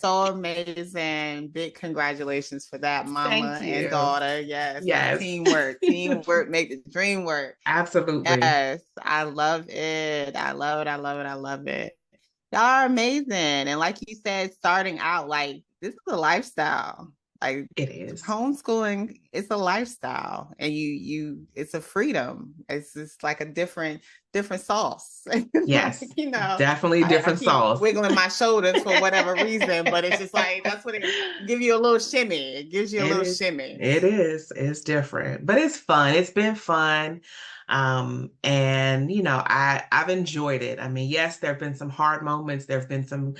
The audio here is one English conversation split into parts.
so amazing. Big congratulations for that, mama Thank and you. daughter. Yes, Yes. teamwork. Teamwork make the dream work. Absolutely. Yes, I love it. I love it. I love it. I love it. Y'all are amazing. And like you said, starting out, like this is a lifestyle. Like It is. homeschooling, it's a lifestyle. And it's a freedom. It's just like a different sauce. It's like, Yes. Definitely I different keep sauce. wiggling my shoulders for whatever reason, but it's just like that's what it give you a little shimmy. It gives you a It little is. shimmy. It is. It's different, but it's fun. It's been fun. And I've enjoyed it. I mean, yes, there have been some hard moments. There have been some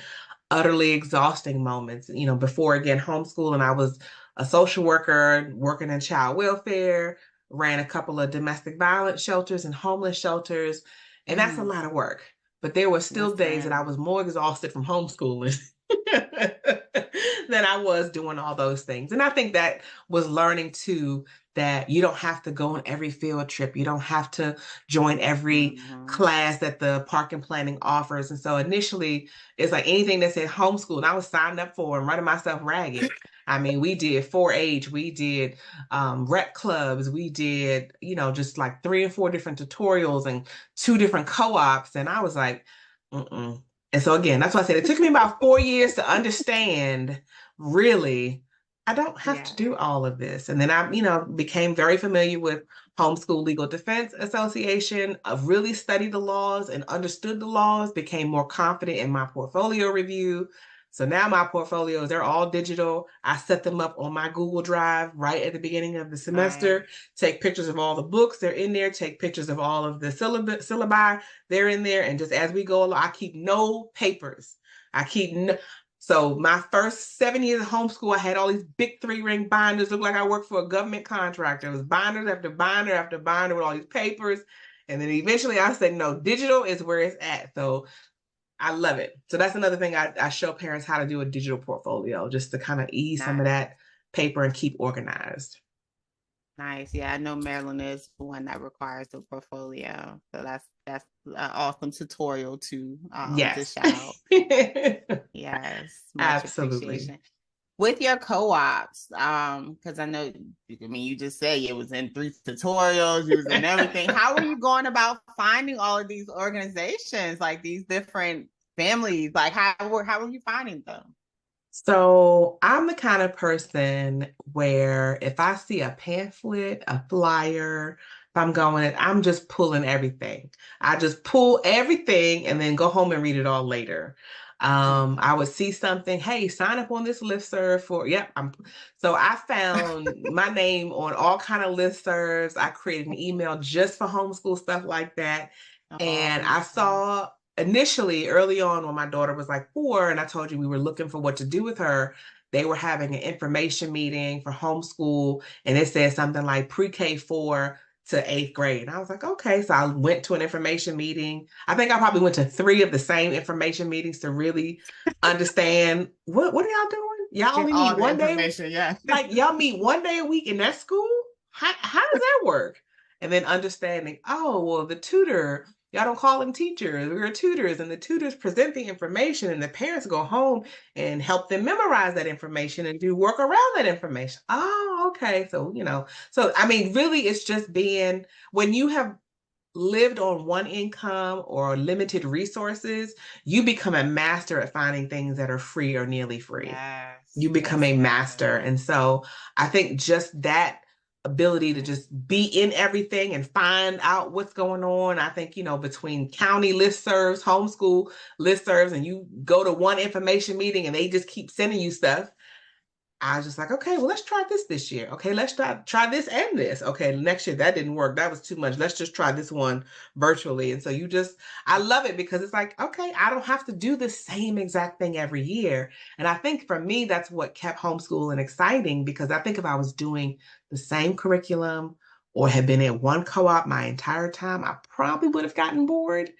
utterly exhausting moments. Before again, homeschooling, I was a social worker working in child welfare, ran a couple of domestic violence shelters and homeless shelters, and that's a Mm, lot of work. But there were still days that I listen. was more exhausted from homeschooling than I was doing all those things. And I think that was learning too that you don't have to go on every field trip. You don't have to join every Mhm. class that the park and planning offers. And so initially, it's like anything that said homeschool, and I was signed up for and running myself ragged. I mean, we did 4-H, we did rec clubs, we did, just like 3 or 4 different tutorials and 2 different co-ops. And I was like, mm-mm. And so again, that's why I said it took me about 4 years to understand really, I don't have Yeah. to do all of this. And then I, became very familiar with Homeschool Legal Defense Association. I've really studied the laws and understood the laws, became more confident in my portfolio review. So now my portfolios, they're all digital. I set them up on my Google Drive right at the beginning of the Right. semester, take pictures of all the books, they're in there, take pictures of all of the syllabi, they're in there. And just as we go along, I keep no papers. I keep no, so my first 7 years of homeschool, I had all these big 3-ring binders. Looked like I worked for a government contractor. It was binders after binder after binder with all these papers. And then eventually I said, no, digital is where it's at. So I love it. So that's another thing I show parents how to do a digital portfolio, just to kind of ease some of Nice. that paper and keep organized. Nice. Yeah, I know Maryland is one that requires a portfolio. So that's an awesome tutorial to Yes. dish out. Yes, much Absolutely. appreciation. With your co-ops, because I know, I mean, you just say it was in 3 tutorials, you was in everything. How are you going about finding all of these organizations, like these different families? Like, how are you finding them? So I'm the kind of person where if I see a pamphlet, a flyer, if I'm going, I'm just pulling everything. I just pull everything and then go home and read it all later. I would see something, hey, sign up on this listserv for, yep, so I found my name on all kind of listservs. I created an email just for homeschool stuff like that. Oh, And I nice. saw initially early on when my daughter was like 4 and I told you we were looking for what to do with her, they were having an information meeting for homeschool and it said something like pre-K 4 to 8th grade. And I was like, okay. So I went to an information meeting. I think I probably went to 3 of the same information meetings to really understand what are y'all doing? Y'all Get only meet all the one day, information. Yeah. like y'all meet one day a week in that school? How does that work? And then understanding, oh, well, the tutor, y'all don't call them teachers, we're tutors, and the tutors present the information, and the parents go home and help them memorize that information and do work around that information. Oh, okay. So, so I mean, really, it's just being when you have lived on one income or limited resources, you become a master at finding things that are free or nearly free. Yes. You become Yes, a yes. master. And so I think just that ability to just be in everything and find out what's going on. I think, between county listservs, homeschool listservs, and you go to one information meeting and they just keep sending you stuff. I was just like, okay, well, let's try this year. Okay, let's try this and this. Okay, next year that didn't work. That was too much. Let's just try this one virtually. And so I love it because it's like, okay, I don't have to do the same exact thing every year. And I think for me, that's what kept homeschooling exciting because I think if I was doing the same curriculum or had been in one co-op my entire time, I probably would have gotten bored.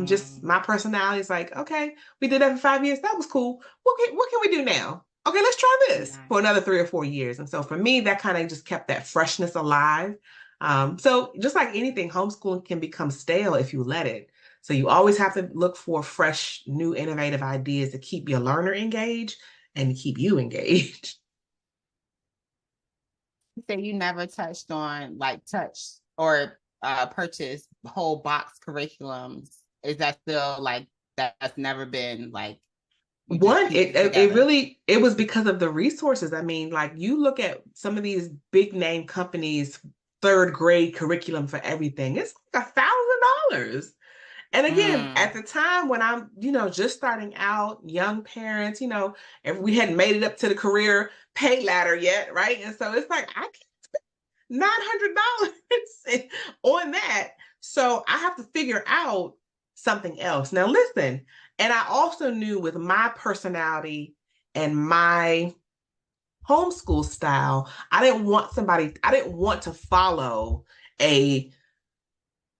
Just Mm, my personality is like, okay, we did that for 5 years. That was cool. What can we do now? Okay, let's try this for nice. another 3 or 4 years. And so for me, that kind of just kept that freshness alive. So just like anything, homeschooling can become stale if you let it. So you always have to look for fresh, new, innovative ideas to keep your learner engaged and to keep you engaged. So you never touched on like touch or purchase whole box curriculums. Is that still like that's never been like you just One, piece it it together? really it was because of the resources. I mean, like you look at some of these big name companies, third grade curriculum for everything. It's like $1,000. And again, at Mm. the time when I'm, just starting out, young parents, and we hadn't made it up to the career pay ladder yet, right? And so it's like I can't spend $900 on that. So I have to figure out something else. Now listen, and I also knew with my personality and my homeschool style, I didn't want to follow a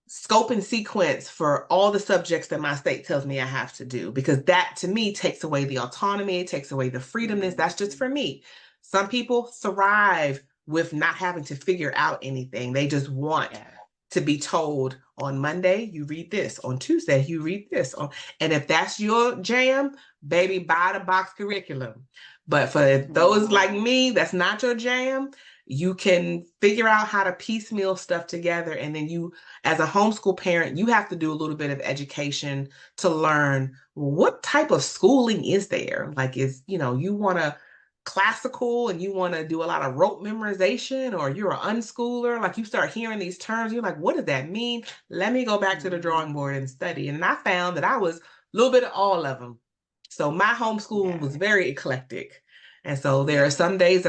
scope and sequence for all the subjects that my state tells me I have to do, because that to me takes away the autonomy, takes away the freedomness. That's just for me. Some people thrive with not having to figure out anything. They just want Yeah. to be told on Monday, you read this, on Tuesday, you read this. And if that's your jam, baby, buy the box curriculum. But for those like me, that's not your jam, you can figure out how to piecemeal stuff together. And then you, as a homeschool parent, you have to do a little bit of education to learn what type of schooling is there. Like, you want to classical and you want to do a lot of rote memorization, or you're an unschooler, like you start hearing these terms, you're like, what does that mean? Let me go back to the drawing board and study. And I found that I was a little bit of all of them. So my homeschooling was very eclectic. And so there are some days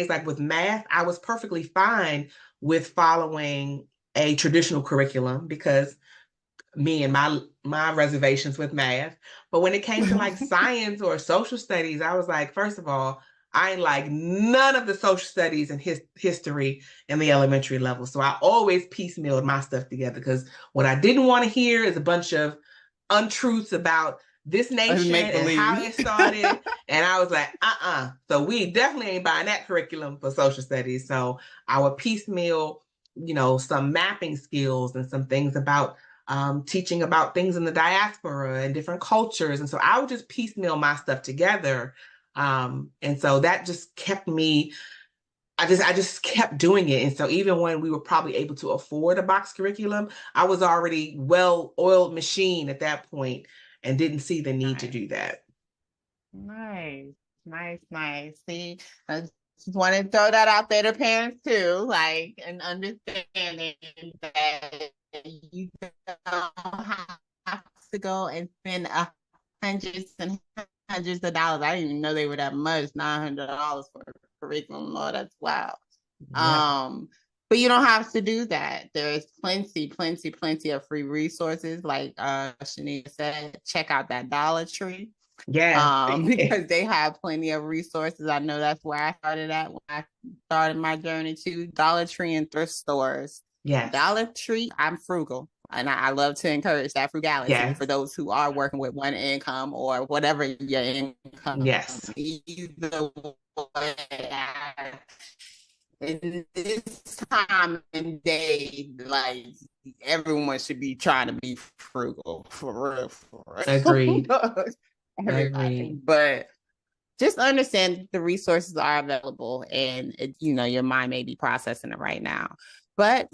like with math, I was perfectly fine with following a traditional curriculum because me and my reservations with math. But when it came to like science or social studies, I was like, first of all, I ain't like none of the social studies and history in the elementary level. So I always piecemealed my stuff together, because what I didn't want to hear is a bunch of untruths about this nation Make and how believe. it started. And I was like, So we definitely ain't buying that curriculum for social studies. So I would piecemeal, some mapping skills and some things about teaching about things in the diaspora and different cultures. And so I would just piecemeal my stuff together. And so that just kept me, I just kept doing it. And so even when we were probably able to afford a box curriculum, I was already well-oiled machine at that point and didn't see the need to Nice. do that. Nice. Nice. Nice. See, I just want to throw that out there to parents too, like, and understanding that you don't have to go and spend hundreds and hundreds of dollars. I didn't even know they were that much, $900 for a curriculum. Lord, that's wow. Yeah. But you don't have to do that. There's plenty of free resources. Like Shania said, check out that Dollar Tree. Yeah. Because they have plenty of resources. I know that's where I started at when I started my journey to Dollar Tree and thrift stores. Yes. Dollar Tree, I'm frugal. And I love to encourage that frugality for Yes. those who are working with one income or whatever your income. Yes. Either way, in this time and day, like everyone should be trying to be frugal for real, for real. Agreed. Everybody, Agreed. but just understand the resources are available, and your mind may be processing it right now, but